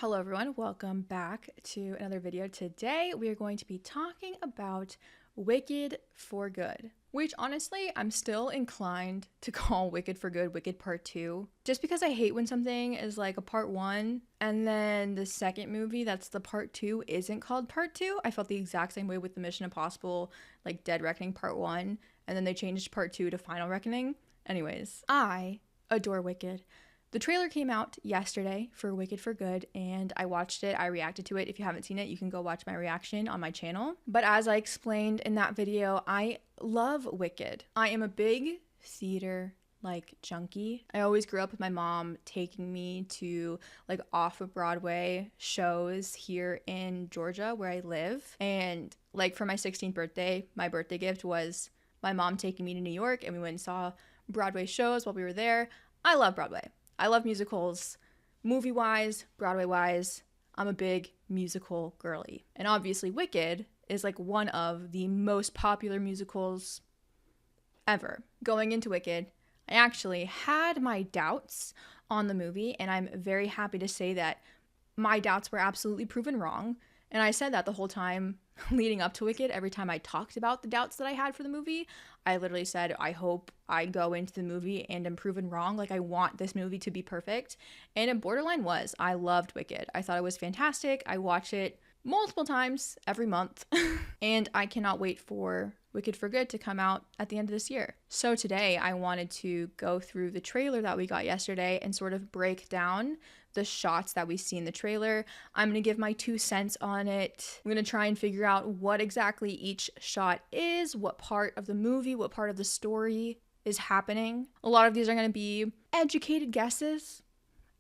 Hello everyone, welcome back to another video. Today we are going to be talking about Wicked for Good, which honestly I'm still inclined to call Wicked for Good Wicked Part 2, just because I hate when something is like a Part 1 and then the second movie that's the Part 2 isn't called Part 2. I felt the exact same way with the Mission Impossible like Dead Reckoning Part 1 and then they changed Part 2 to Final Reckoning. Anyways, I adore Wicked. The trailer came out yesterday for Wicked for Good, and I watched it. I reacted to it. If you haven't seen it, you can go watch my reaction on my channel. But as I explained in that video, I love Wicked. I am a big theater junkie. I always grew up with my mom taking me to like off of Broadway shows here in Georgia where I live. And like for my 16th birthday, my birthday gift was my mom taking me to New York, and we went and saw Broadway shows while we were there. I love Broadway. I love musicals, movie-wise, Broadway-wise. I'm a big musical girly. And obviously Wicked is like one of the most popular musicals ever. Going into Wicked, I actually had my doubts on the movie, and I'm very happy to say that my doubts were absolutely proven wrong. And I said that the whole time leading up to Wicked. Every time I talked about the doubts that I had for the movie, I literally said, I hope I go into the movie and am proven wrong. Like, I want this movie to be perfect. And it borderline was. I loved Wicked. I thought it was fantastic. I watch it multiple times every month. And I cannot wait for Wicked for Good to come out at the end of this year. So today I wanted to go through the trailer that we got yesterday and sort of break down the shots that we see in the trailer. I'm going to give my 2 cents on it. I'm going to try and figure out what exactly each shot is, what part of the movie, what part of the story is happening. A lot of these are going to be educated guesses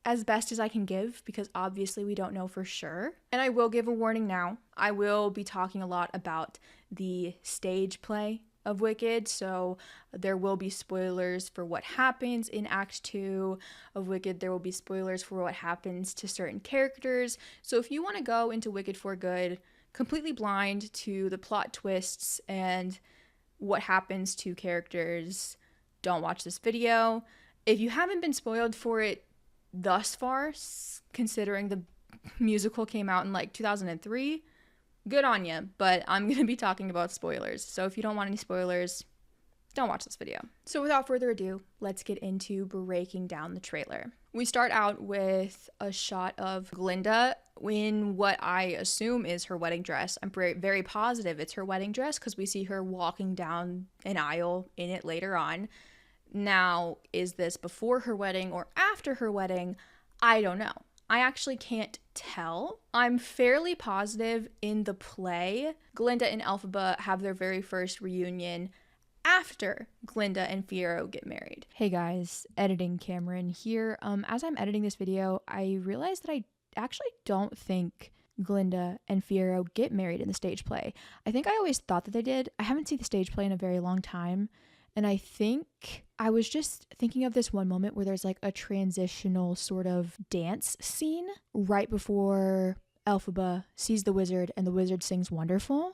as best as I can give, because obviously we don't know for sure. And I will give a warning now. I will be talking a lot about the stage play of Wicked, so there will be spoilers for what happens in Act 2 of Wicked. There will be spoilers for what happens to certain characters. So if you want to go into Wicked for Good completely blind to the plot twists and what happens to characters, don't watch this video. If you haven't been spoiled for it thus far, considering the musical came out in like 2003, good on you, but I'm going to be talking about spoilers. So if you don't want any spoilers, don't watch this video. So without further ado, let's get into breaking down the trailer. We start out with a shot of Glinda in what I assume is her wedding dress. I'm very positive it's her wedding dress because we see her walking down an aisle in it later on. Now, is this before her wedding or after her wedding? I don't know. I actually can't tell. I'm fairly positive in the play, Glinda and Elphaba have their very first reunion after Glinda and Fiyero get married. Hey guys, editing Cameron here. As I'm editing this video, I realized that I actually don't think Glinda and Fiyero get married in the stage play. I think I always thought that they did. I haven't seen the stage play in a very long time. And I think I was just thinking of this one moment where there's like a transitional sort of dance scene right before Elphaba sees the wizard and the wizard sings Wonderful.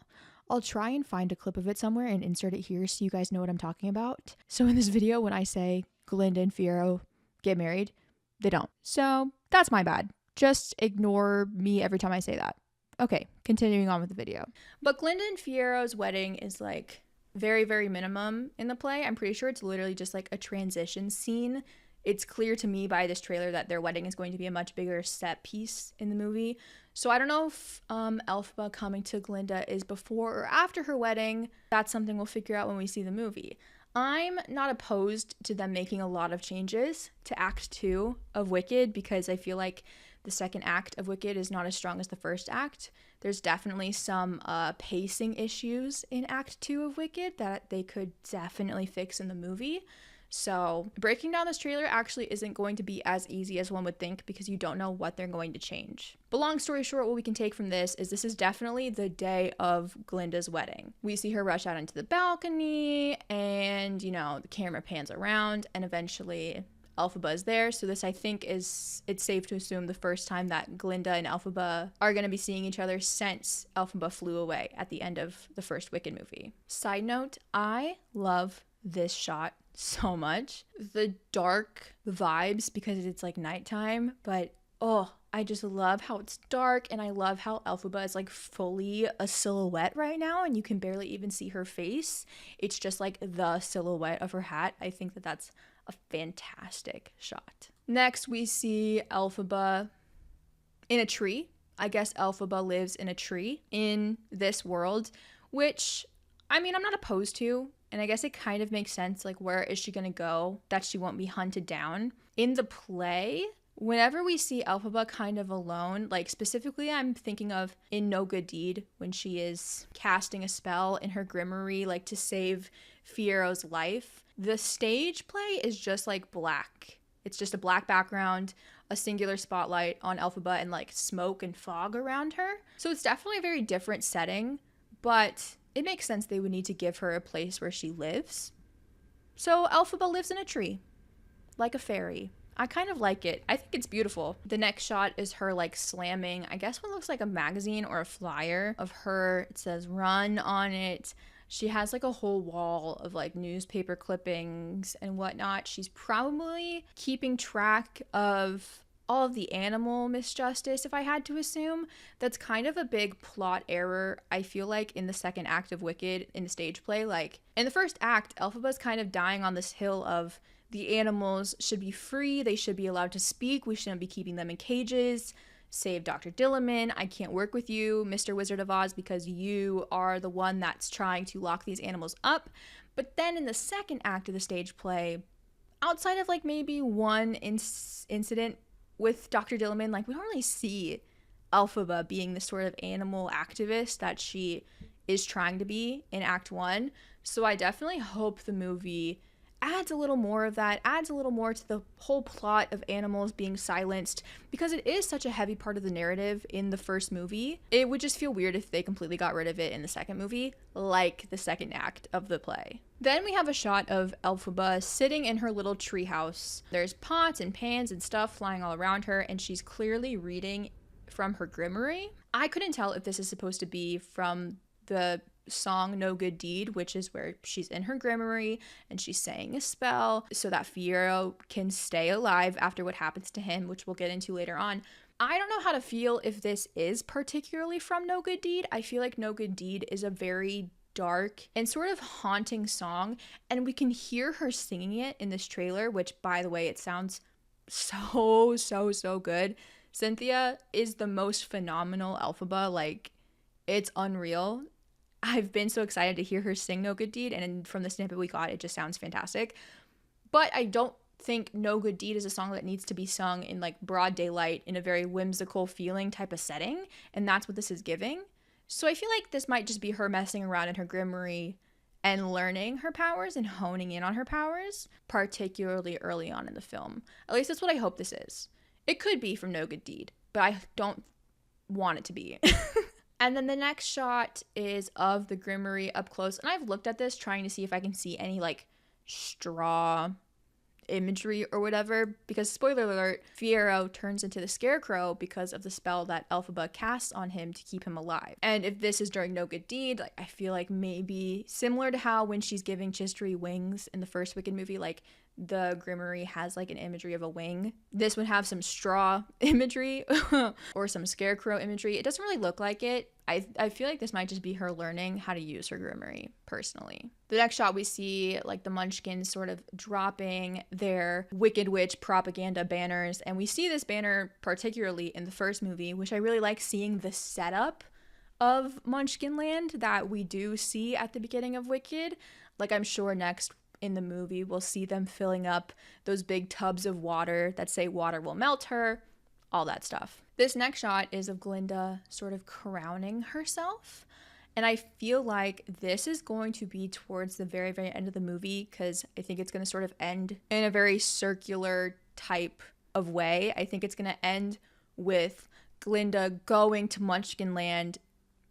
I'll try and find a clip of it somewhere and insert it here so you guys know what I'm talking about. So in this video, when I say Glinda and Fiyero get married, they don't. So that's my bad. Just ignore me every time I say that. Okay, continuing on with the video. But Glinda and Fiyero's wedding is like very, very minimum in the play. I'm pretty sure it's literally just like a transition scene. It's clear to me by this trailer that their wedding is going to be a much bigger set piece in the movie. So I don't know if Elphaba coming to Glinda is before or after her wedding. That's something we'll figure out when we see the movie. I'm not opposed to them making a lot of changes to Act 2 of Wicked because I feel like the second act of Wicked is not as strong as the first act. There's definitely some pacing issues in Act 2 of Wicked that they could definitely fix in the movie. So breaking down this trailer actually isn't going to be as easy as one would think because you don't know what they're going to change. But long story short, what we can take from this is definitely the day of Glinda's wedding. We see her rush out into the balcony and, you know, the camera pans around and eventually Elphaba is there. So this, I think, it's safe to assume the first time that Glinda and Elphaba are going to be seeing each other since Elphaba flew away at the end of the first Wicked movie. Side note, I love this shot so much. The dark vibes because it's like nighttime, but oh, I just love how it's dark, and I love how Elphaba is like fully a silhouette right now, and you can barely even see her face. It's just like the silhouette of her hat. I think that that's a fantastic shot. Next, we see Elphaba in a tree. I guess Elphaba lives in a tree in this world, which, I mean, I'm not opposed to. And I guess it kind of makes sense. Like, where is she going to go that she won't be hunted down? In the play, whenever we see Elphaba kind of alone, like specifically I'm thinking of in No Good Deed when she is casting a spell in her grimoire, like to save Fiero's life. The stage play is just like black. It's just a black background, a singular spotlight on Elphaba, and like smoke and fog around her. So it's definitely a very different setting, but it makes sense they would need to give her a place where she lives. So Elphaba lives in a tree, like a fairy. I kind of like it. I think it's beautiful. The next shot is her like slamming, I guess what looks like a magazine or a flyer of her. It says run on it. She has like a whole wall of like newspaper clippings and whatnot. She's probably keeping track of all of the animal misjustice, if I had to assume. That's kind of a big plot error, I feel like, in the second act of Wicked in the stage play. Like, in the first act, Elphaba's kind of dying on this hill of the animals should be free, they should be allowed to speak, we shouldn't be keeping them in cages. Save Dr. Dilliman. I can't work with you, Mr. Wizard of Oz, because you are the one that's trying to lock these animals up. But then in the second act of the stage play, outside of like maybe one incident with Dr. Dilliman, like we don't really see Elphaba being the sort of animal activist that she is trying to be in Act 1. So I definitely hope the movie adds a little more of that, adds a little more to the whole plot of animals being silenced, because it is such a heavy part of the narrative in the first movie. It would just feel weird if they completely got rid of it in the second movie, like the second act of the play. Then we have a shot of Elphaba sitting in her little treehouse. There's pots and pans and stuff flying all around her, and she's clearly reading from her grimoire. I couldn't tell if this is supposed to be from the song No Good Deed, which is where she's in her grimoire and she's saying a spell so that Fiero can stay alive after what happens to him, which we'll get into later on. I don't know how to feel if this is particularly from No Good Deed. I feel like No Good Deed is a very dark and sort of haunting song, and we can hear her singing it in this trailer, which, by the way, it sounds so good. Cynthia is the most phenomenal Elphaba. Like, it's unreal. I've been so excited to hear her sing No Good Deed, and from the snippet we got, it just sounds fantastic. But I don't think No Good Deed is a song that needs to be sung in like broad daylight in a very whimsical feeling type of setting, and that's what this is giving. So I feel like this might just be her messing around in her grimoire and learning her powers and honing in on her powers, particularly early on in the film. At least that's what I hope this is. It could be from No Good Deed, but I don't want it to be. And then the next shot is of the grimoire up close. And I've looked at this trying to see if I can see any like straw imagery or whatever, because spoiler alert, Fiero turns into the Scarecrow because of the spell that Elphaba casts on him to keep him alive. And if this is during No Good Deed, like I feel like maybe similar to how when she's giving Chistry wings in the first Wicked movie, like the grimoire has like an imagery of a wing. This would have some straw imagery or some Scarecrow imagery. It doesn't really look like it. I feel like this might just be her learning how to use her grimoire, personally. The next shot we see like the Munchkins sort of dropping their Wicked Witch propaganda banners, and we see this banner particularly in the first movie, which I really like seeing the setup of Munchkinland that we do see at the beginning of Wicked. Like I'm sure next in the movie we'll see them filling up those big tubs of water that say water will melt her, all that stuff. This next shot is of Glinda sort of crowning herself, and I feel like this is going to be towards the very end of the movie, because I think it's going to sort of end in a very circular type of way. I think it's going to end with Glinda going to Munchkinland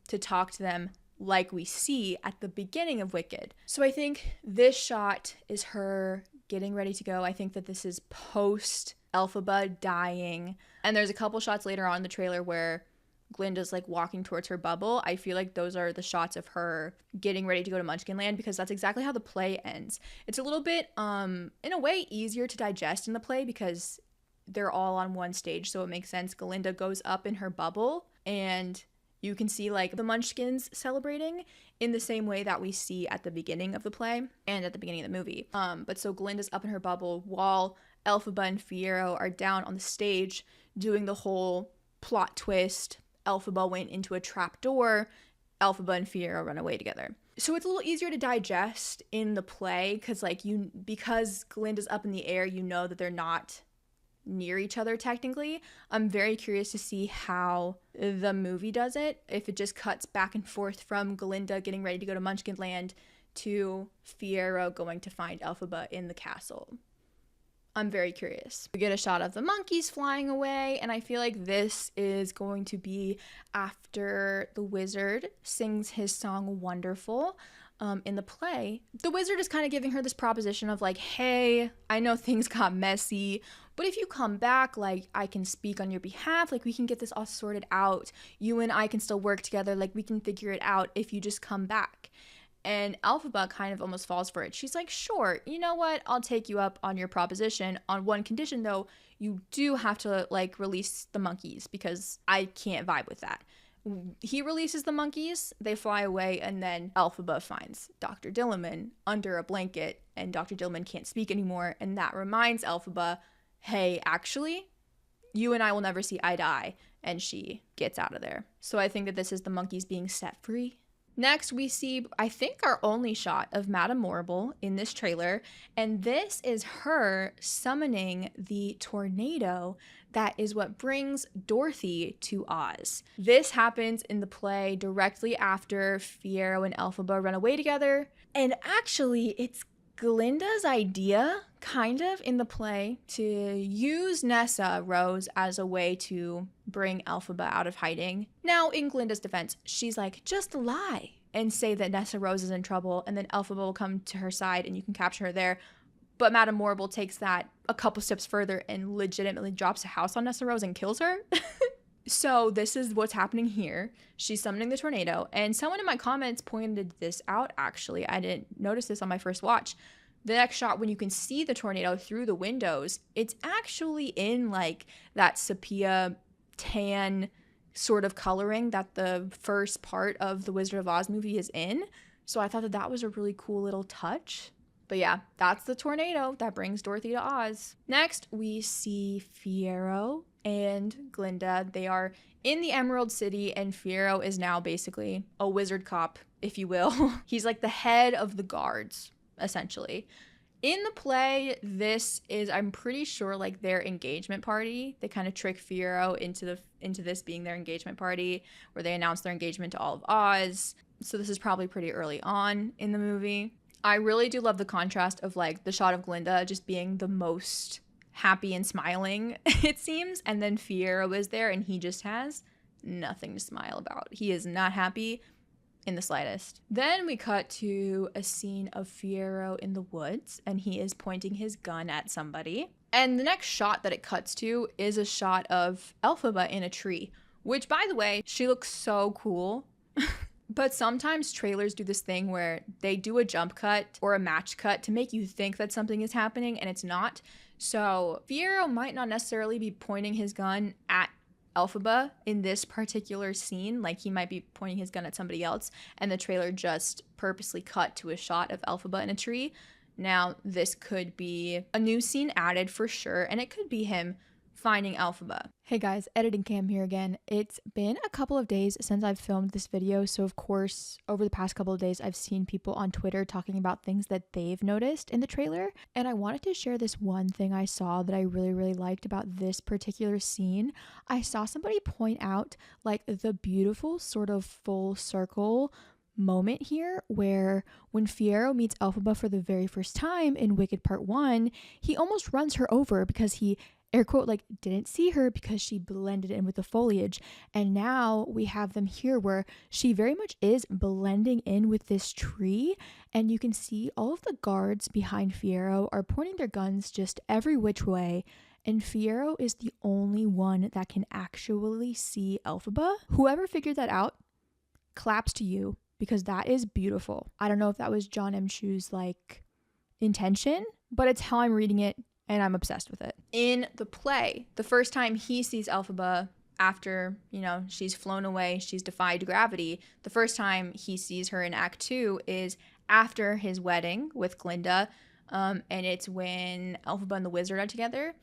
to talk to them like we see at the beginning of Wicked. So I think this shot is her getting ready to go. I think that this is post Elphaba dying. And there's a couple shots later on in the trailer where Glinda's like walking towards her bubble. I feel like those are the shots of her getting ready to go to Munchkinland, because that's exactly how the play ends. It's a little bit, in a way, easier to digest in the play because they're all on one stage, so it makes sense. Glinda goes up in her bubble, and you can see like the Munchkins celebrating in the same way that we see at the beginning of the play and at the beginning of the movie. But so Glinda's up in her bubble while Elphaba and Fiyero are down on the stage doing the whole plot twist. Elphaba went into a trap door. Elphaba and Fiyero run away together. So it's a little easier to digest in the play because Glinda's up in the air, you know that they're not near each other technically. I'm very curious to see how the movie does it, if it just cuts back and forth from Glinda getting ready to go to Munchkinland to Fiyero going to find Elphaba in the castle. I'm very curious. We get a shot of the monkeys flying away, and I feel like this is going to be after the wizard sings his song Wonderful. In the play, the wizard is kind of giving her this proposition of like, hey, I know things got messy, but if you come back, like, I can speak on your behalf, like, we can get this all sorted out. You and I can still work together, like, we can figure it out if you just come back. And Elphaba kind of almost falls for it. She's like, sure, you know what? I'll take you up on your proposition. On one condition, though, you do have to, like, release the monkeys because I can't vibe with that. He releases the monkeys, they fly away, and then Elphaba finds Dr. Dilliman under a blanket, and Dr. Dilliman can't speak anymore, and that reminds Elphaba, hey, actually, you and I will never see eye to eye, and she gets out of there. So I think that this is the monkeys being set free. Next, we see, I think, our only shot of Madame Morrible in this trailer, and this is her summoning the tornado that is what brings Dorothy to Oz. This happens in the play directly after Fiyero and Elphaba run away together, and actually, it's Glinda's idea, kind of, in the play, to use Nessa Rose as a way to bring Elphaba out of hiding. Now, in Glinda's defense, she's like, just lie and say that Nessa Rose is in trouble, and then Elphaba will come to her side and you can capture her there. But Madame Morrible takes that a couple steps further and legitimately drops a house on Nessa Rose and kills her. So this is what's happening here. She's summoning the tornado, and someone in my comments pointed this out, actually. I didn't notice this on my first watch. The next shot, when you can see the tornado through the windows, it's actually in like that sepia tan sort of coloring that the first part of the Wizard of Oz movie is in. So I thought that that was a really cool little touch. But yeah, that's the tornado that brings Dorothy to Oz. Next, we see Fiyero and Glinda. They are in the Emerald City, and Fiyero is now basically a wizard cop, if you will. He's like the head of the guards, essentially. In the play, this is, I'm pretty sure, like their engagement party. They kind of trick Fiyero into this being their engagement party, where they announce their engagement to all of Oz. So this is probably pretty early on in the movie. I really do love the contrast of like the shot of Glinda just being the most happy and smiling, it seems, and then Fiyero is there and he just has nothing to smile about. He is not happy in the slightest. Then we cut to a scene of Fiyero in the woods, and he is pointing his gun at somebody. And the next shot that it cuts to is a shot of Elphaba in a tree, which, by the way, she looks so cool. But sometimes trailers do this thing where they do a jump cut or a match cut to make you think that something is happening and it's not. So Fiyero might not necessarily be pointing his gun at Elphaba in this particular scene. Like, he might be pointing his gun at somebody else, and the trailer just purposely cut to a shot of Elphaba in a tree. Now, this could be a new scene added for sure, and it could be him finding Elphaba. Hey guys, Editing Cam here again. It's been a couple of days since I've filmed this video, so of course, over the past couple of days, I've seen people on Twitter talking about things that they've noticed in the trailer, and I wanted to share this one thing I saw that I really liked about this particular scene. I saw somebody point out, like, the beautiful sort of full circle moment here where when Fiyero meets Elphaba for the very first time in Wicked Part 1, he almost runs her over because he, air quote, like, didn't see her because she blended in with the foliage. And now we have them here where she very much is blending in with this tree, and you can see all of the guards behind Fiyero are pointing their guns just every which way, and Fiyero is the only one that can actually see Elphaba. Whoever figured that out, claps to you, because that is beautiful. I don't know if that was John M. Chu's like intention, but it's how I'm reading it and I'm obsessed with it. In the play, the first time he sees Elphaba after, she's flown away, she's defied gravity, the first time he sees her in Act 2 is after his wedding with Glinda, and it's when Elphaba and the wizard are together.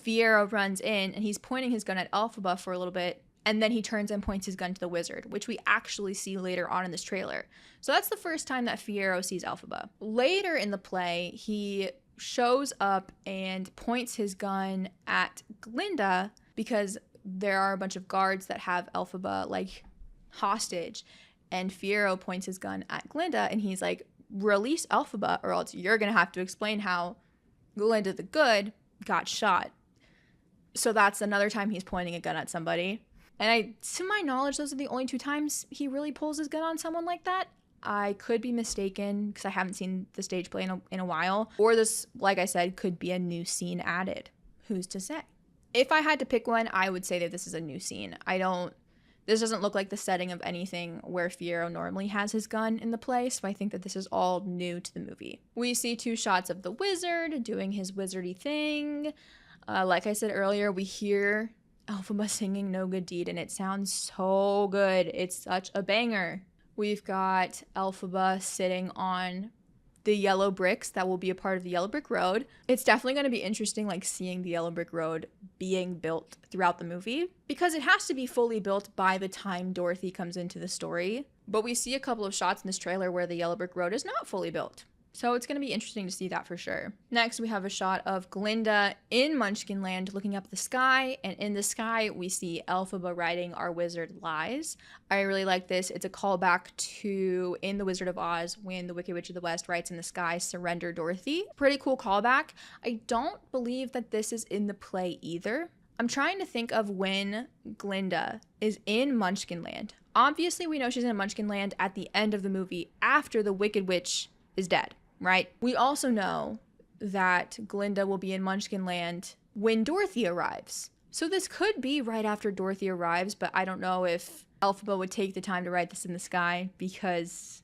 Fiyero runs in, and he's pointing his gun at Elphaba for a little bit, and then he turns and points his gun to the wizard, which we actually see later on in this trailer. So that's the first time that Fiyero sees Elphaba. Later in the play, he shows up and points his gun at Glinda because there are a bunch of guards that have Elphaba like hostage, and Fiyero points his gun at Glinda, and he's like, release Elphaba or else you're gonna have to explain how Glinda the Good got shot. So that's another time he's pointing a gun at somebody. And to my knowledge, those are the only 2 times he really pulls his gun on someone like that. I could be mistaken because I haven't seen the stage play in a while. Or this, like I said, could be a new scene added. Who's to say? If I had to pick one, I would say that this is a new scene. This doesn't look like the setting of anything where Fiyero normally has his gun in the play, so I think that this is all new to the movie. We see 2 shots of the wizard doing his wizardy thing. Like I said earlier, we hear Elphaba singing No Good Deed, and it sounds so good. It's such a banger. We've got Elphaba sitting on the yellow bricks that will be a part of the Yellow Brick Road. It's definitely going to be interesting, like seeing the Yellow Brick Road being built throughout the movie, because it has to be fully built by the time Dorothy comes into the story. But we see a couple of shots in this trailer where the Yellow Brick Road is not fully built. So it's going to be interesting to see that for sure. Next, we have a shot of Glinda in Munchkinland looking up at the sky, and in the sky, we see Elphaba writing Our Wizard Lies. I really like this. It's a callback to in The Wizard of Oz when the Wicked Witch of the West writes in the sky, surrender Dorothy. Pretty cool callback. I don't believe that this is in the play either. I'm trying to think of when Glinda is in Munchkinland. Obviously, we know she's in Munchkinland at the end of the movie after the Wicked Witch is dead. Right? We also know that Glinda will be in Munchkinland when Dorothy arrives. So this could be right after Dorothy arrives, but I don't know if Elphaba would take the time to write this in the sky, because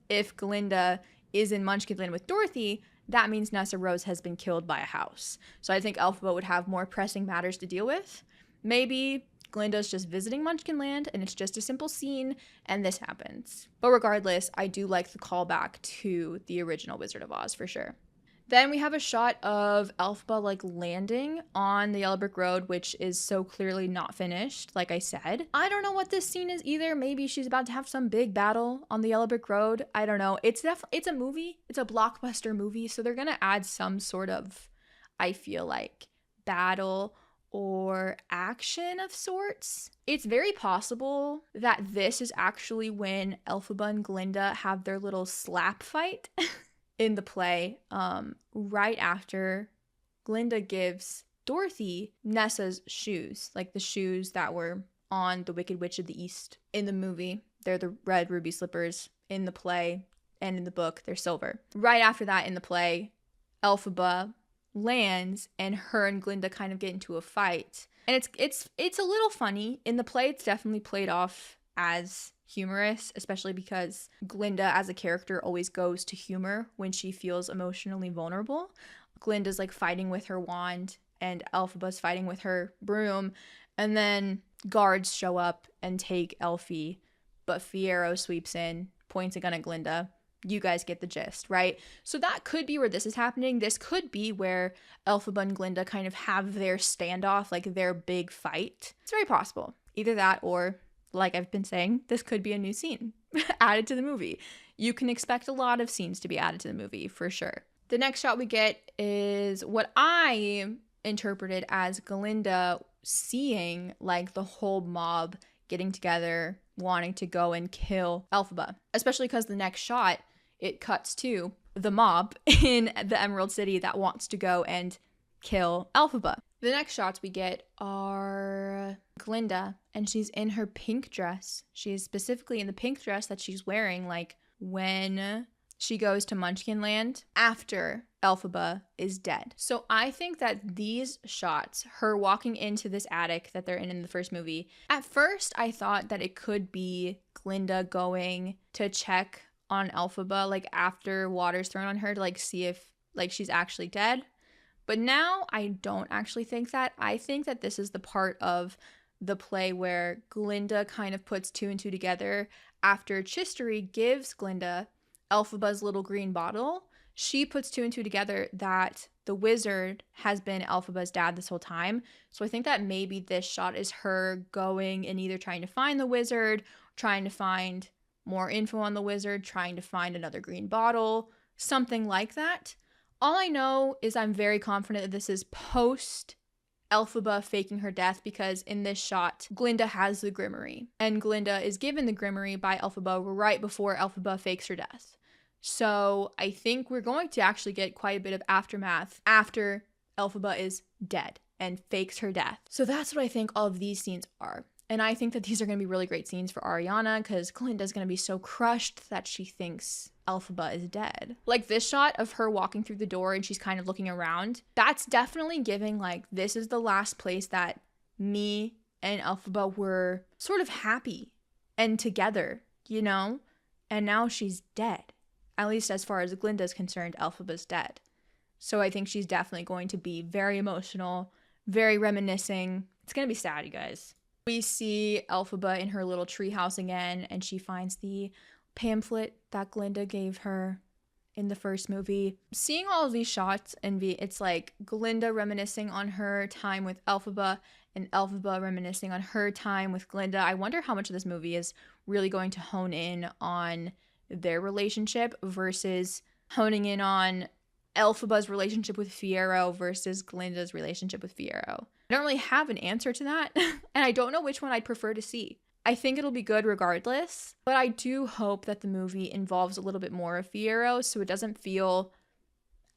if Glinda is in Munchkinland with Dorothy, that means Nessa Rose has been killed by a house. So I think Elphaba would have more pressing matters to deal with. Maybe Glinda's just visiting Munchkinland and it's just a simple scene and this happens. But regardless, I do like the callback to the original Wizard of Oz for sure. Then we have a shot of Elphaba like landing on the Yellow Brick Road, which is so clearly not finished, like I said. I don't know what this scene is either. Maybe she's about to have some big battle on the Yellow Brick Road. I don't know. It's a movie. It's a blockbuster movie, so they're gonna add some sort of, I feel like, battle or action of sorts. It's very possible that this is actually when Elphaba and Glinda have their little slap fight in the play, right after Glinda gives Dorothy Nessa's shoes, like the shoes that were on the Wicked Witch of the East in the movie. They're the red ruby slippers. In the play and in the book, they're silver. Right after that in the play, Elphaba lands and her and Glinda kind of get into a fight. And it's a little funny. In the play, it's definitely played off as humorous, especially because Glinda as a character always goes to humor when she feels emotionally vulnerable. Glinda's like fighting with her wand and Elphaba's fighting with her broom, and then guards show up and take Elfie, but Fiyero sweeps in, points a gun at Glinda. You guys get the gist, right? So that could be where this is happening. This could be where Elphaba and Glinda kind of have their standoff, like their big fight. It's very possible. Either that or, like I've been saying, this could be a new scene added to the movie. You can expect a lot of scenes to be added to the movie, for sure. The next shot we get is what I interpreted as Glinda seeing like the whole mob getting together, wanting to go and kill Elphaba. Especially because the next shot, it cuts to the mob in the Emerald City that wants to go and kill Elphaba. The next shots we get are Glinda, and she's in her pink dress. She is specifically in the pink dress that she's wearing, like, when she goes to Munchkinland after Elphaba is dead. So I think that these shots, her walking into this attic that they're in the first movie, at first I thought that it could be Glinda going to check on Elphaba, like, after water's thrown on her to, like, see if, like, she's actually dead. But now I don't actually think that. I think that this is the part of the play where Glinda kind of puts two and two together after Chistery gives Glinda Elphaba's little green bottle. She puts two and two together that the wizard has been Elphaba's dad this whole time. So I think that maybe this shot is her going and either trying to find the wizard, trying to find more info on the wizard, trying to find another green bottle, something like that. All I know is I'm very confident that this is post Elphaba faking her death, because in this shot, Glinda has the Grimoire, and Glinda is given the Grimoire by Elphaba right before Elphaba fakes her death. So I think we're going to actually get quite a bit of aftermath after Elphaba is dead and fakes her death. So that's what I think all of these scenes are. And I think that these are going to be really great scenes for Ariana, because Glinda's going to be so crushed that she thinks Elphaba is dead. Like this shot of her walking through the door and she's kind of looking around, that's definitely giving like, this is the last place that me and Elphaba were sort of happy and together, you know? And now she's dead. At least as far as Glinda's concerned, Elphaba's dead. So I think she's definitely going to be very emotional, very reminiscing. It's going to be sad, you guys. We see Elphaba in her little treehouse again, and she finds the pamphlet that Glinda gave her in the first movie. Seeing all of these shots, and it's like Glinda reminiscing on her time with Elphaba and Elphaba reminiscing on her time with Glinda. I wonder how much of this movie is really going to hone in on their relationship versus honing in on Elphaba's relationship with Fiyero versus Glinda's relationship with Fiyero. I don't really have an answer to that, and I don't know which one I'd prefer to see. I think it'll be good regardless, but I do hope that the movie involves a little bit more of Fiyero so it doesn't feel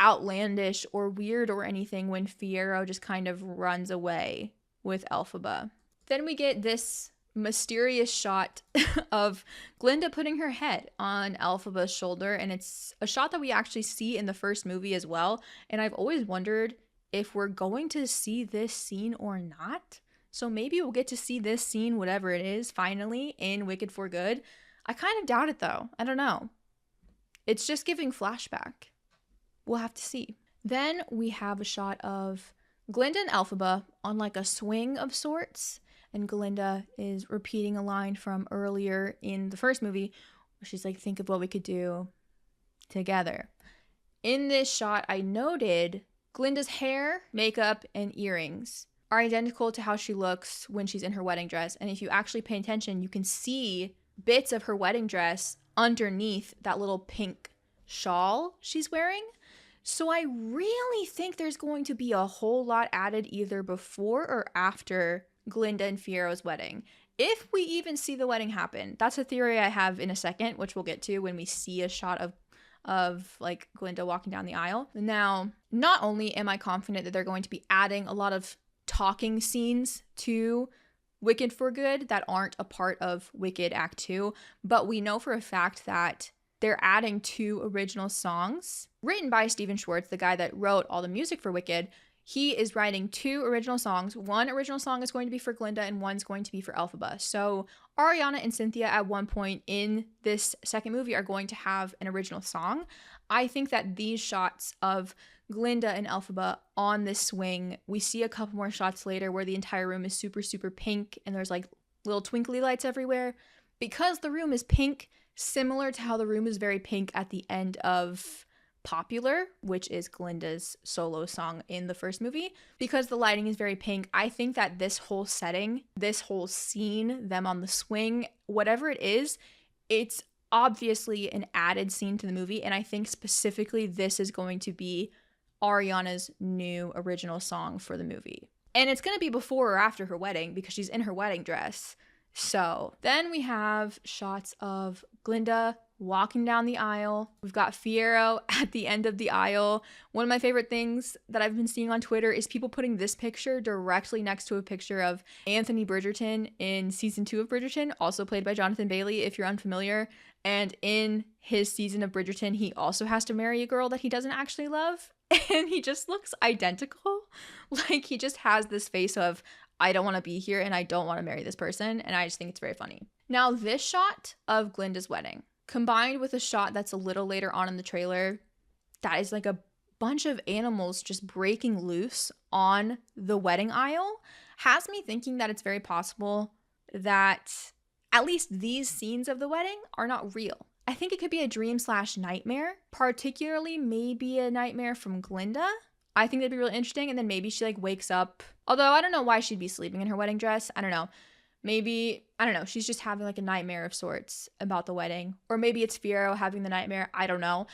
outlandish or weird or anything when Fiyero just kind of runs away with Elphaba. Then we get this mysterious shot of Glinda putting her head on Elphaba's shoulder, and it's a shot that we actually see in the first movie as well, and I've always wondered if we're going to see this scene or not. So maybe we'll get to see this scene, whatever it is, finally in Wicked for Good. I kind of doubt it though. I don't know. It's just giving flashback. We'll have to see. Then we have a shot of Glinda and Elphaba on like a swing of sorts, and Glinda is repeating a line from earlier in the first movie where she's like, think of what we could do together. In this shot, I noted Glinda's hair, makeup, and earrings are identical to how she looks when she's in her wedding dress. And if you actually pay attention, you can see bits of her wedding dress underneath that little pink shawl she's wearing. So I really think there's going to be a whole lot added either before or after Glinda and Fiyero's wedding. If we even see the wedding happen. That's a theory I have in a second, which we'll get to when we see a shot of like Glinda walking down the aisle. Now, not only am I confident that they're going to be adding a lot of talking scenes to Wicked for Good that aren't a part of Wicked Act 2, but we know for a fact that they're adding 2 original songs written by Stephen Schwartz, the guy that wrote all the music for Wicked. He is writing 2 original songs. One original song is going to be for Glinda and one's going to be for Elphaba. So Ariana and Cynthia at one point in this second movie are going to have an original song. I think that these shots of Glinda and Elphaba on this swing, we see a couple more shots later where the entire room is super, super pink and there's like little twinkly lights everywhere. Because the room is pink, similar to how the room is very pink at the end of Popular, which is Glinda's solo song in the first movie, because the lighting is very pink, I think that this whole setting, this whole scene, them on the swing, whatever it is, it's obviously an added scene to the movie, and I think specifically this is going to be Ariana's new original song for the movie. And it's going to be before or after her wedding because she's in her wedding dress. So then we have shots of Glinda walking down the aisle. We've got Fiyero at the end of the aisle. One of my favorite things that I've been seeing on Twitter is people putting this picture directly next to a picture of Anthony Bridgerton in season 2 of Bridgerton, also played by Jonathan Bailey, if you're unfamiliar. And in his season of Bridgerton, he also has to marry a girl that he doesn't actually love. And he just looks identical. Like he just has this face of, I don't want to be here and I don't want to marry this person. And I just think it's very funny. Now, this shot of Glinda's wedding, combined with a shot that's a little later on in the trailer, that is like a bunch of animals just breaking loose on the wedding aisle has me thinking that it's very possible that at least these scenes of the wedding are not real. I think it could be a dream/nightmare, particularly maybe a nightmare from Glinda. I think that'd be really interesting. And then maybe she like wakes up. Although I don't know why she'd be sleeping in her wedding dress. I don't know. Maybe, I don't know, she's just having like a nightmare of sorts about the wedding. Or maybe it's Fiyero having the nightmare. I don't know.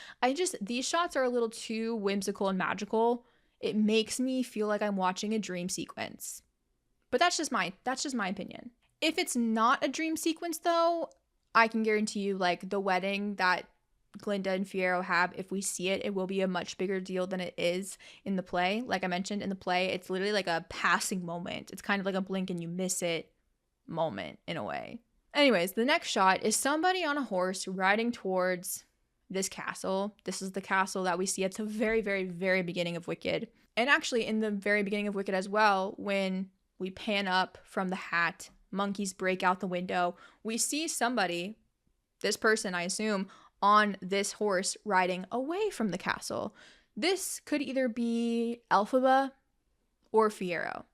These shots are a little too whimsical and magical. It makes me feel like I'm watching a dream sequence. But that's just my opinion. If it's not a dream sequence though, I can guarantee you like the wedding that Glinda and Fiyero have, if we see it, it will be a much bigger deal than it is in the play. Like I mentioned, in the play, it's literally like a passing moment. It's kind of like a blink and you miss it moment in a way. Anyways, the next shot is somebody on a horse riding towards this castle. This is the castle that we see at the very, very, very beginning of Wicked. And actually in the very beginning of Wicked as well, when we pan up from the hat, monkeys break out the window, we see somebody, this person I assume, on this horse riding away from the castle. This could either be Elphaba or Fiyero.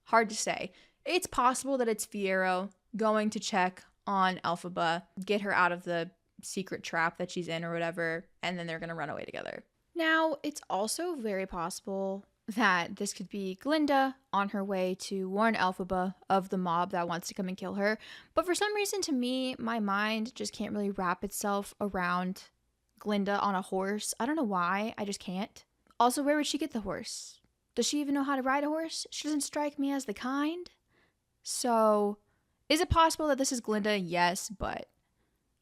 Hard to say. It's possible that it's Fiyero going to check on Elphaba, get her out of the secret trap that she's in or whatever, and then they're going to run away together. Now, it's also very possible that this could be Glinda on her way to warn Elphaba of the mob that wants to come and kill her. But for some reason, to me, my mind just can't really wrap itself around Glinda on a horse. I don't know why, I just can't. Also, where would she get the horse? Does she even know how to ride a horse? She doesn't strike me as the kind. So, is it possible that this is Glinda? Yes, but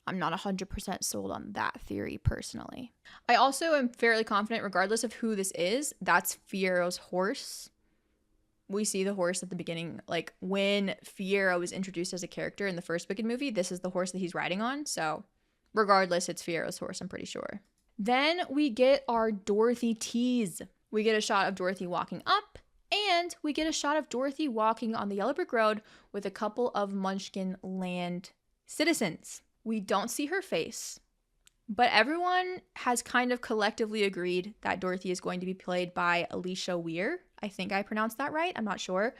I'm not 100% sold on that theory personally. I also am fairly confident, regardless of who this is, that's Fiyero's horse. We see the horse at the beginning, like when Fiyero was introduced as a character in the first Wicked movie, this is the horse that he's riding on. So regardless, it's Fiyero's horse, I'm pretty sure. Then we get our Dorothy tease. We get a shot of Dorothy walking up, and we get a shot of Dorothy walking on the Yellow Brick Road with a couple of Munchkin Land citizens. We don't see her face, but everyone has kind of collectively agreed that Dorothy is going to be played by Alicia Weir. I think I pronounced that right. I'm not sure.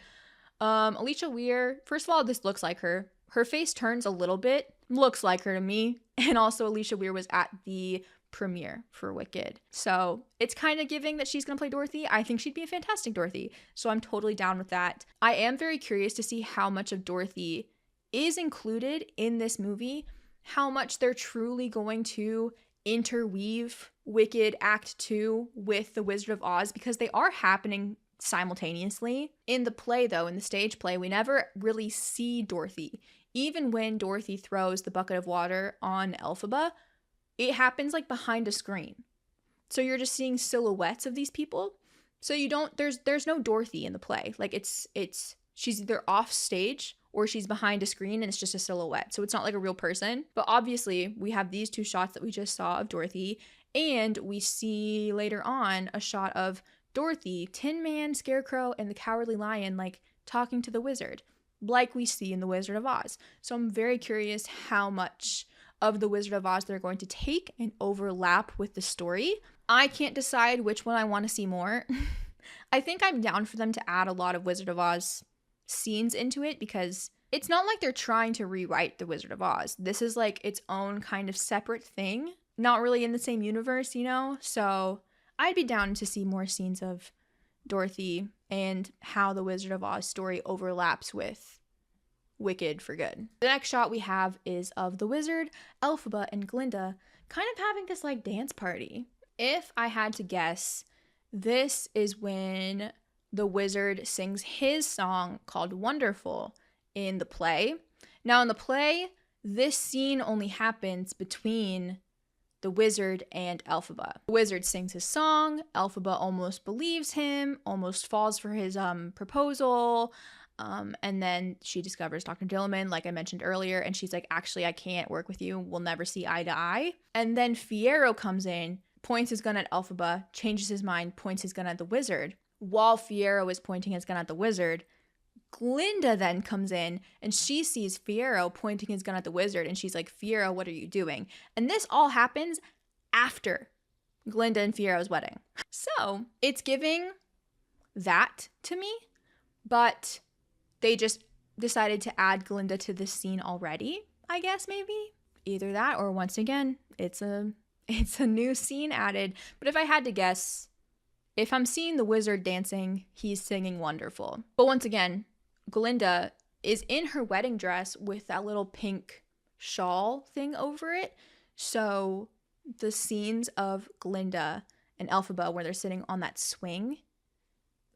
Alicia Weir, first of all, this looks like her. Her face turns a little bit, looks like her to me. And also Alicia Weir was at the premiere for Wicked. So it's kind of giving that she's going to play Dorothy. I think she'd be a fantastic Dorothy. So I'm totally down with that. I am very curious to see how much of Dorothy is included in this movie, how much they're truly going to interweave Wicked Act 2 with The Wizard of Oz, because they are happening simultaneously. In the play though, in the stage play, we never really see Dorothy. Even when Dorothy throws the bucket of water on Elphaba, it happens like behind a screen. So you're just seeing silhouettes of these people. So you don't, there's no Dorothy in the play. Like she's either off stage or she's behind a screen and it's just a silhouette. So it's not like a real person. But obviously we have these two shots that we just saw of Dorothy, and we see later on a shot of Dorothy, Tin Man, Scarecrow, and the Cowardly Lion like talking to the wizard, like we see in The Wizard of Oz. So I'm very curious how much of The Wizard of Oz they're going to take and overlap with the story. I can't decide which one I want to see more. I think I'm down for them to add a lot of Wizard of Oz scenes into it, because it's not like they're trying to rewrite The Wizard of Oz. This is like its own kind of separate thing, not really in the same universe, you know? So I'd be down to see more scenes of Dorothy and how the Wizard of Oz story overlaps with Wicked for Good. The next shot we have is of the wizard, Elphaba, and Glinda kind of having this like dance party. If I had to guess, this is when the wizard sings his song called Wonderful in the play. Now in the play, this scene only happens between the wizard and Elphaba. The wizard sings his song, Elphaba almost believes him, almost falls for his proposal, and then she discovers Dr. Dilliman, like I mentioned earlier, and she's like, actually, I can't work with you. We'll never see eye to eye. And then Fiyero comes in, points his gun at Elphaba, changes his mind, points his gun at the wizard. While Fiyero is pointing his gun at the wizard, Glinda then comes in and she sees Fiyero pointing his gun at the wizard, and she's like, Fiyero, what are you doing? And this all happens after Glinda and Fiero's wedding. So it's giving that to me, but they just decided to add Glinda to this scene already, I guess, maybe. Either that, or once again, it's a new scene added. But if I had to guess, if I'm seeing the wizard dancing, he's singing Wonderful. But once again, Glinda is in her wedding dress with that little pink shawl thing over it. So the scenes of Glinda and Elphaba where they're sitting on that swing,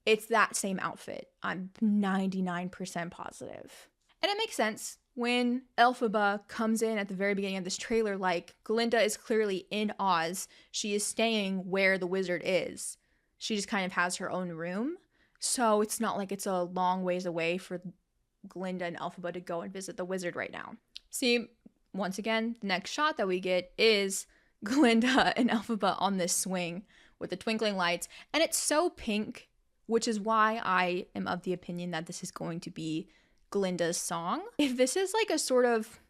it's that same outfit. I'm 99% positive. And it makes sense when Elphaba comes in at the very beginning of this trailer, like, Glinda is clearly in Oz. She is staying where the wizard is. She just kind of has her own room. So it's not like it's a long ways away for Glinda and Elphaba to go and visit the wizard right now. See, once again, the next shot that we get is Glinda and Elphaba on this swing with the twinkling lights. And it's so pink, which is why I am of the opinion that this is going to be Glinda's song. If this is like a sort of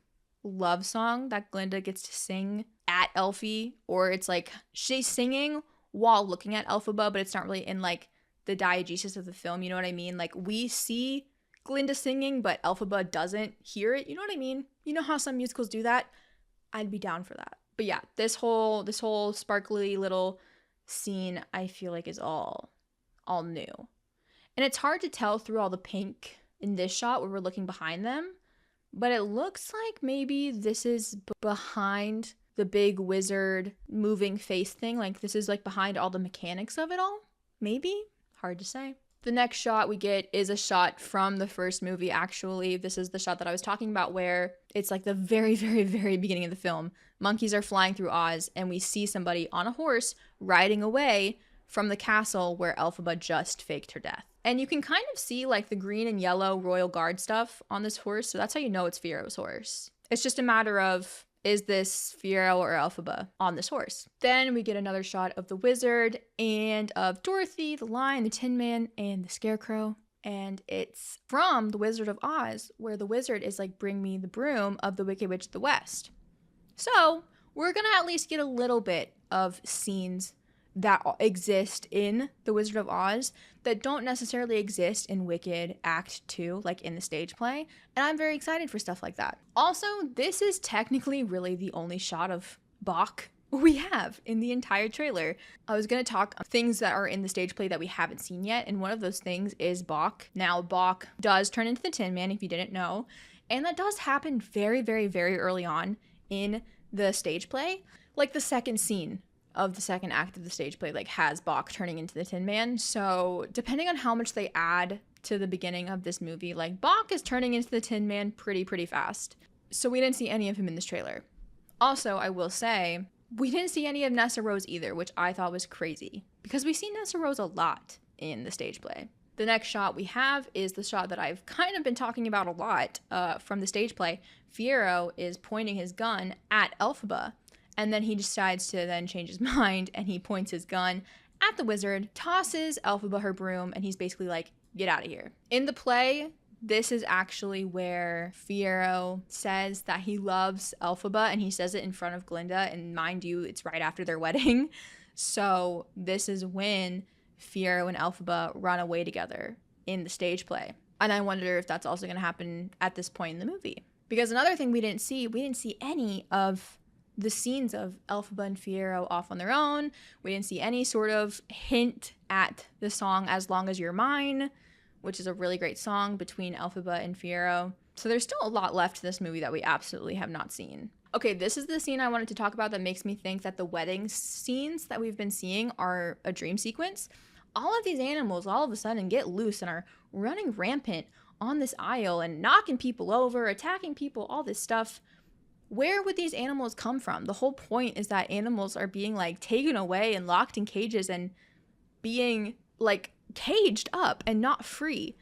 love song that Glinda gets to sing at Elfie, or it's like she's singing while looking at Elphaba, but it's not really in like the diegesis of the film, you know what I mean? Like, we see Glinda singing, but Elphaba doesn't hear it, you know what I mean? You know how some musicals do that? I'd be down for that. But yeah, this whole sparkly little scene, I feel like, is all new. And it's hard to tell through all the pink in this shot where we're looking behind them, but it looks like maybe this is behind the big wizard moving face thing. Like, this is like behind all the mechanics of it all. Maybe? Hard to say. The next shot we get is a shot from the first movie, actually. This is the shot that I was talking about where it's like the very, very, very beginning of the film. Monkeys are flying through Oz, and we see somebody on a horse riding away from the castle where Elphaba just faked her death. And you can kind of see like the green and yellow royal guard stuff on this horse, so that's how you know it's Fiero's horse. It's just a matter of, is this Fiero or Elphaba on this horse? Then we get another shot of the wizard and of Dorothy, the Lion, the Tin Man, and the Scarecrow. And it's from The Wizard of Oz, where the wizard is like, bring me the broom of the Wicked Witch of the West. So we're gonna at least get a little bit of scenes that exist in The Wizard of Oz that don't necessarily exist in Wicked Act 2, like in the stage play, and I'm very excited for stuff like that. Also, this is technically really the only shot of Boq we have in the entire trailer. I was going to talk things that are in the stage play that we haven't seen yet, and one of those things is Boq. Now, Boq does turn into the Tin Man, if you didn't know, and that does happen very, very, very early on in the stage play. Like, the second scene of the second act of the stage play like has Boq turning into the Tin Man. So depending on how much they add to the beginning of this movie, like, Boq is turning into the Tin Man pretty fast. So we didn't see any of him in this trailer. Also, I will say, we didn't see any of Nessarose either, which I thought was crazy, because we see Nessarose a lot in the stage play. The next shot we have is the shot that I've kind of been talking about a lot from the stage play. Fiero is pointing his gun at Elphaba, and then he decides to then change his mind, and he points his gun at the wizard, tosses Elphaba her broom, and he's basically like, get out of here. In the play, this is actually where Fiero says that he loves Elphaba, and he says it in front of Glinda, and mind you, it's right after their wedding. So this is when Fiero and Elphaba run away together in the stage play. And I wonder if that's also going to happen at this point in the movie. Because another thing we didn't see any of the scenes of Elphaba and Fiero off on their own. We didn't see any sort of hint at the song As Long As You're Mine, which is a really great song between Elphaba and Fiero. So there's still a lot left to this movie that we absolutely have not seen. Okay, this is the scene I wanted to talk about that makes me think that the wedding scenes that we've been seeing are a dream sequence. All of these animals all of a sudden get loose and are running rampant on this aisle and knocking people over, attacking people, all this stuff. Where would these animals come from? The whole point is that animals are being like taken away and locked in cages and being like caged up and not free.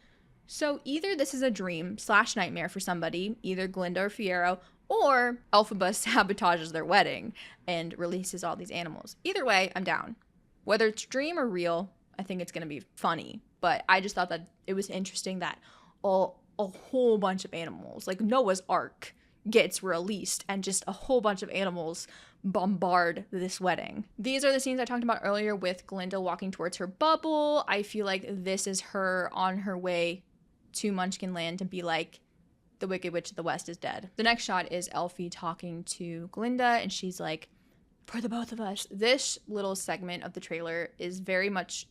So either this is a dream / nightmare for somebody, either Glinda or Fiero, or Elphaba sabotages their wedding and releases all these animals. Either way, I'm down. Whether it's dream or real, I think it's going to be funny. But I just thought that it was interesting that a whole bunch of animals, like Noah's Ark, gets released and just a whole bunch of animals bombard this wedding. These are the scenes I talked about earlier with Glinda walking towards her bubble. I feel like this is her on her way to Munchkin Land to be like, the Wicked Witch of the West is dead. The next shot is Elfie talking to Glinda, and she's like, for the both of us. This little segment of the trailer is very much,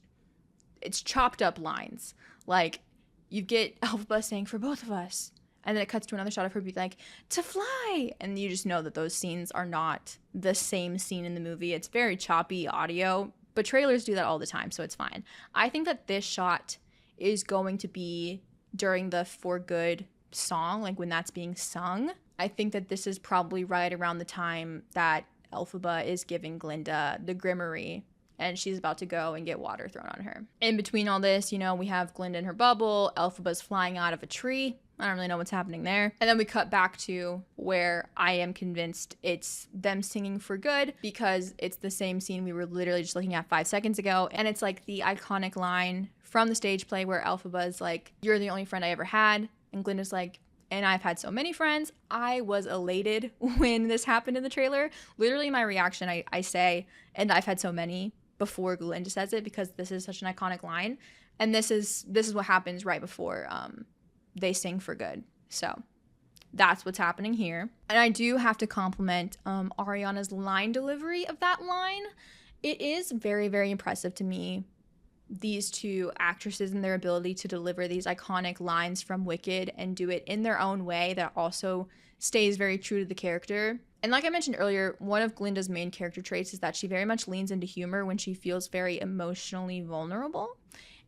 it's chopped up lines. Like, you get Elphaba saying, for both of us. And then it cuts to another shot of her being like, to fly. And you just know that those scenes are not the same scene in the movie. It's very choppy audio, but trailers do that all the time, so it's fine. I think that this shot is going to be during the For Good song, like when that's being sung. I think that this is probably right around the time that Elphaba is giving Glinda the Grimmery, and she's about to go and get water thrown on her. In between all this, you know, we have Glinda in her bubble, Elphaba's flying out of a tree. I don't really know what's happening there. And then we cut back to where I am convinced it's them singing For Good, because it's the same scene we were literally just looking at 5 seconds ago. And it's like the iconic line from the stage play where Elphaba's like, you're the only friend I ever had. And Glinda's like, and I've had so many friends. I was elated when this happened in the trailer. Literally my reaction, I say, and I've had so many, before Glinda says it, because this is such an iconic line. And this is what happens right before they sing For Good. So that's what's happening here. And I do have to compliment Ariana's line delivery of that line. It is very, very impressive to me, these two actresses and their ability to deliver these iconic lines from Wicked and do it in their own way that also stays very true to the character. And like I mentioned earlier, one of Glinda's main character traits is that she very much leans into humor when she feels very emotionally vulnerable.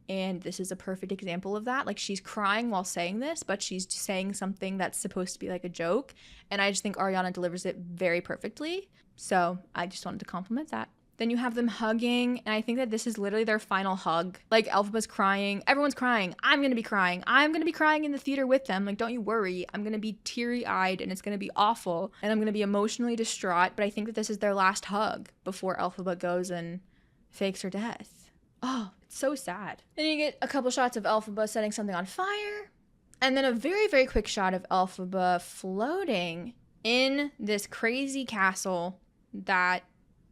And this is a perfect example of that. Like, she's crying while saying this, but she's saying something that's supposed to be like a joke. And I just think Ariana delivers it very perfectly. So I just wanted to compliment that. Then you have them hugging, and I think that this is literally their final hug. Like, Elphaba's crying. Everyone's crying. I'm going to be crying. I'm going to be crying in the theater with them. Like, don't you worry. I'm going to be teary-eyed, and it's going to be awful, and I'm going to be emotionally distraught, but I think that this is their last hug before Elphaba goes and fakes her death. Oh, it's so sad. Then you get a couple shots of Elphaba setting something on fire, and then a very, very quick shot of Elphaba floating in this crazy castle that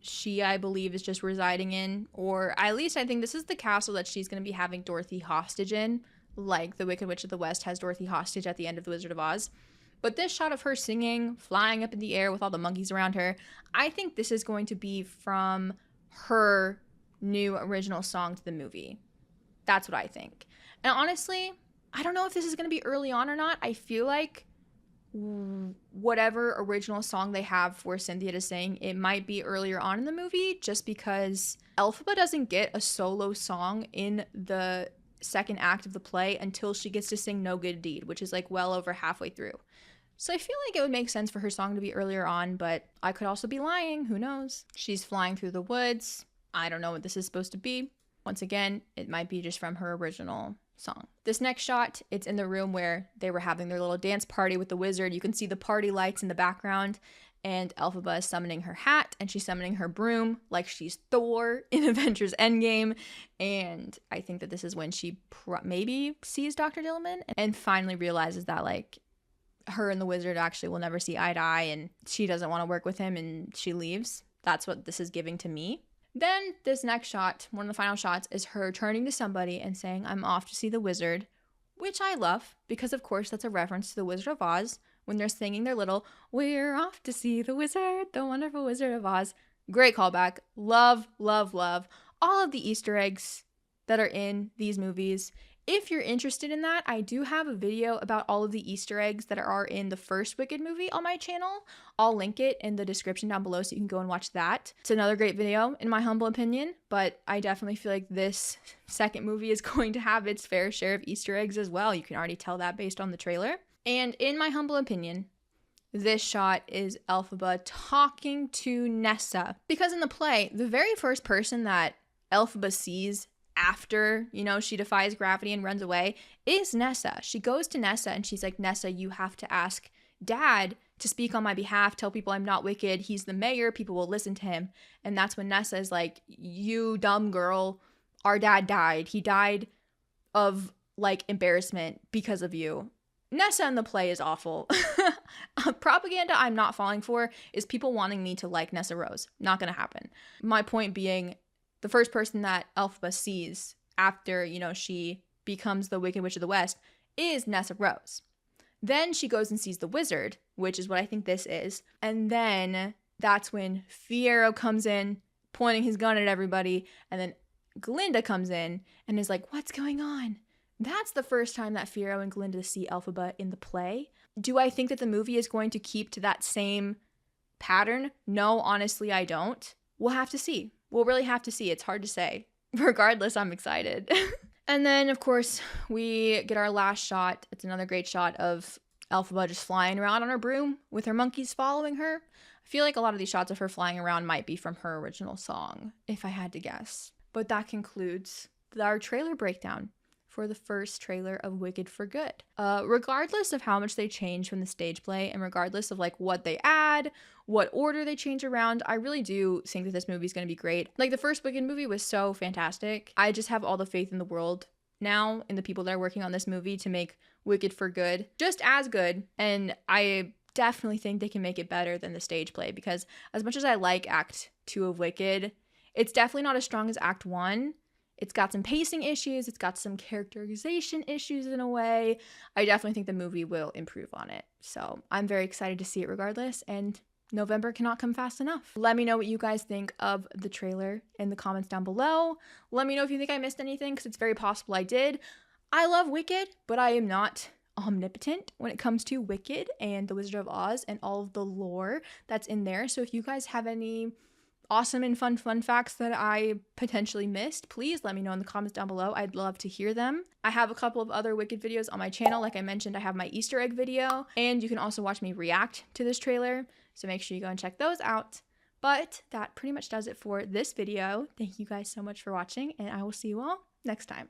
she, I believe, is just residing in, or at least I think this is the castle that she's going to be having Dorothy hostage in, like the Wicked Witch of the West has Dorothy hostage at the end of The Wizard of Oz. But this shot of her singing, flying up in the air with all the monkeys around her, I think this is going to be from her new original song to the movie. That's what I think. And honestly, I don't know if this is going to be early on or not. I feel like whatever original song they have for Cynthia to sing, it might be earlier on in the movie, just because Elphaba doesn't get a solo song in the second act of the play until she gets to sing No Good Deed, which is like well over halfway through. So I feel like it would make sense for her song to be earlier on, but I could also be lying. Who knows? She's flying through the woods. I don't know what this is supposed to be. Once again, it might be just from her original song. This next shot, it's in the room where they were having their little dance party with the wizard. You can see the party lights in the background, and Elphaba is summoning her hat, and she's summoning her broom like she's Thor in Avengers Endgame. And I think that this is when she maybe sees Dr. Dilliman and finally realizes that, like, her and the wizard actually will never see eye to eye, and she doesn't want to work with him, and she leaves. That's what this is giving to me. Then this next shot, one of the final shots, is her turning to somebody and saying, I'm off to see the wizard, which I love, because of course that's a reference to the Wizard of Oz when they're singing their little, we're off to see the wizard, the wonderful Wizard of Oz. Great callback. Love, love, love all of the Easter eggs that are in these movies. If you're interested in that, I do have a video about all of the Easter eggs that are in the first Wicked movie on my channel. I'll link it in the description down below so you can go and watch that. It's another great video in my humble opinion, but I definitely feel like this second movie is going to have its fair share of Easter eggs as well. You can already tell that based on the trailer. And in my humble opinion, this shot is Elphaba talking to Nessa. Because in the play, the very first person that Elphaba sees after, you know, she defies gravity and runs away is Nessa. She goes to Nessa and she's like, Nessa, you have to ask Dad to speak on my behalf. Tell people I'm not wicked. He's the mayor. People will listen to him. And that's when Nessa is like, you dumb girl. Our dad died. He died of, like, embarrassment because of you. Nessa in the play is awful. Propaganda I'm not falling for is people wanting me to like Nessa Rose. Not gonna happen. My point being, the first person that Elphaba sees after, she becomes the Wicked Witch of the West is Nessa Rose. Then she goes and sees the wizard, which is what I think this is. And then that's when Fiyero comes in, pointing his gun at everybody. And then Glinda comes in and is like, what's going on? That's the first time that Fiyero and Glinda see Elphaba in the play. Do I think that the movie is going to keep to that same pattern? No, honestly, I don't. We'll have to see. We'll really have to see. It's hard to say. Regardless, I'm excited. And then, of course, we get our last shot. It's another great shot of Elphaba just flying around on her broom with her monkeys following her. I feel like a lot of these shots of her flying around might be from her original song, if I had to guess. But that concludes our trailer breakdown for the first trailer of Wicked for Good. Regardless of how much they change from the stage play, and regardless of what they add, what order they change around, I really do think that this movie is going to be great. The first Wicked movie was so fantastic. I just have all the faith in the world now in the people that are working on this movie to make Wicked for Good just as good. And I definitely think they can make it better than the stage play, because as much as I like Act 2 of Wicked, it's definitely not as strong as Act 1. It's got some pacing issues. It's got some characterization issues in a way. I definitely think the movie will improve on it. So I'm very excited to see it regardless. And November cannot come fast enough. Let me know what you guys think of the trailer in the comments down below. Let me know if you think I missed anything, because it's very possible I did. I love Wicked, but I am not omnipotent when it comes to Wicked and The Wizard of Oz and all of the lore that's in there. So if you guys have any awesome and fun facts that I potentially missed, please let me know in the comments down below. I'd love to hear them. I have a couple of other Wicked videos on my channel. Like I mentioned, I have my Easter egg video, and you can also watch me react to this trailer. So make sure you go and check those out. But that pretty much does it for this video. Thank you guys so much for watching, and I will see you all next time.